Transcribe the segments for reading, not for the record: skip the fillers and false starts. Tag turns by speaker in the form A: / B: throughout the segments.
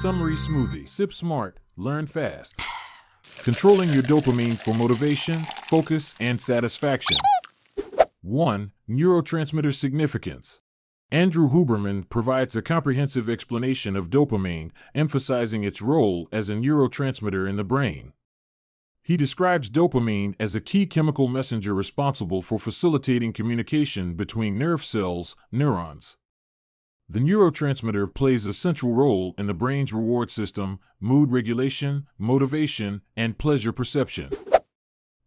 A: Summary Smoothie. Sip smart, learn fast. Controlling your dopamine for motivation, focus, and satisfaction. 1. Neurotransmitter significance. Andrew Huberman provides a comprehensive explanation of dopamine, emphasizing its role as a neurotransmitter in the brain. He describes dopamine as a key chemical messenger responsible for facilitating communication between nerve cells, neurons. The neurotransmitter plays a central role in the brain's reward system, mood regulation, motivation, and pleasure perception.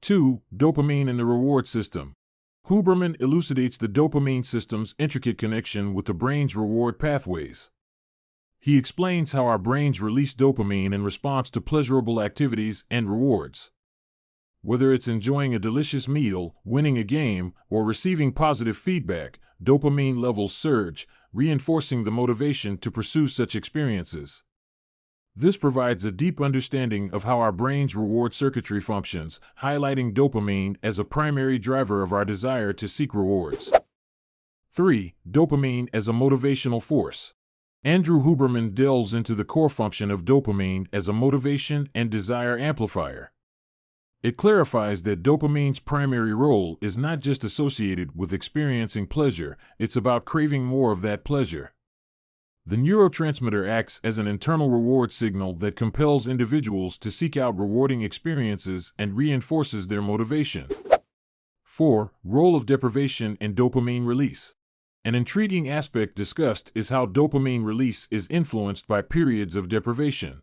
A: 2. Dopamine in the reward system. Huberman elucidates the dopamine system's intricate connection with the brain's reward pathways. He explains how our brains release dopamine in response to pleasurable activities and rewards. Whether it's enjoying a delicious meal, winning a game, or receiving positive feedback, dopamine levels surge, reinforcing the motivation to pursue such experiences. This provides a deep understanding of how our brain's reward circuitry functions, highlighting dopamine as a primary driver of our desire to seek rewards. 3. Dopamine as a motivational force. Andrew Huberman delves into the core function of dopamine as a motivation and desire amplifier. It clarifies that dopamine's primary role is not just associated with experiencing pleasure, it's about craving more of that pleasure. The neurotransmitter acts as an internal reward signal that compels individuals to seek out rewarding experiences and reinforces their motivation. 4. Role of deprivation in dopamine release. An intriguing aspect discussed is how dopamine release is influenced by periods of deprivation.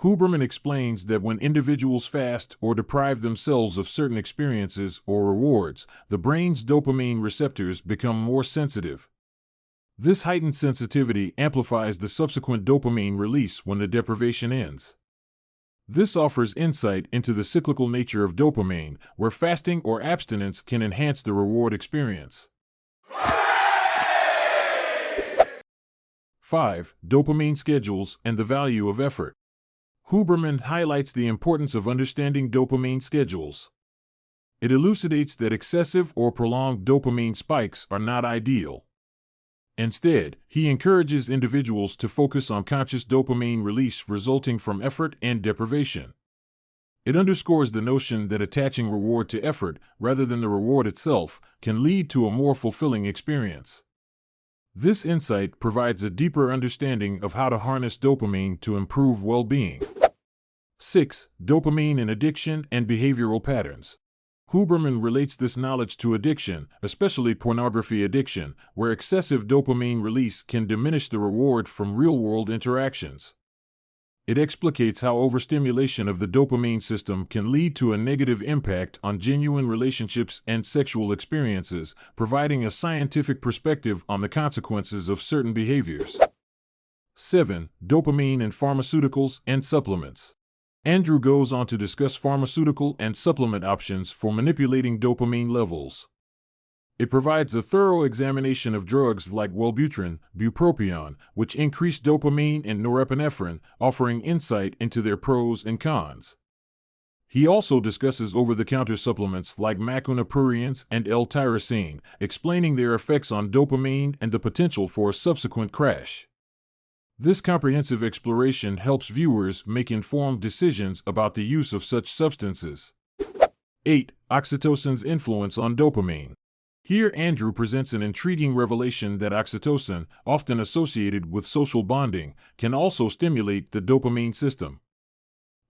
A: Huberman explains that when individuals fast or deprive themselves of certain experiences or rewards, the brain's dopamine receptors become more sensitive. This heightened sensitivity amplifies the subsequent dopamine release when the deprivation ends. This offers insight into the cyclical nature of dopamine, where fasting or abstinence can enhance the reward experience. 5. Dopamine schedules and the value of effort. Huberman highlights the importance of understanding dopamine schedules. It elucidates that excessive or prolonged dopamine spikes are not ideal. Instead, he encourages individuals to focus on conscious dopamine release resulting from effort and deprivation. It underscores the notion that attaching reward to effort, rather than the reward itself, can lead to a more fulfilling experience. This insight provides a deeper understanding of how to harness dopamine to improve well-being. 6. Dopamine in addiction and behavioral patterns. Huberman relates this knowledge to addiction, especially pornography addiction, where excessive dopamine release can diminish the reward from real-world interactions. It explicates how overstimulation of the dopamine system can lead to a negative impact on genuine relationships and sexual experiences, providing a scientific perspective on the consequences of certain behaviors. 7. Dopamine in pharmaceuticals and supplements. Andrew goes on to discuss pharmaceutical and supplement options for manipulating dopamine levels. It provides a thorough examination of drugs like Wellbutrin, bupropion, which increase dopamine and norepinephrine, offering insight into their pros and cons. He also discusses over-the-counter supplements like macunaprurians and L-tyrosine, explaining their effects on dopamine and the potential for a subsequent crash. This comprehensive exploration helps viewers make informed decisions about the use of such substances. 8. Oxytocin's influence on dopamine. Here Andrew presents an intriguing revelation that oxytocin, often associated with social bonding, can also stimulate the dopamine system.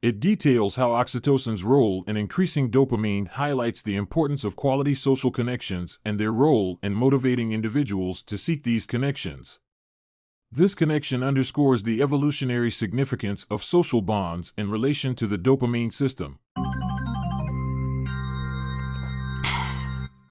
A: It details how oxytocin's role in increasing dopamine highlights the importance of quality social connections and their role in motivating individuals to seek these connections. This connection underscores the evolutionary significance of social bonds in relation to the dopamine system.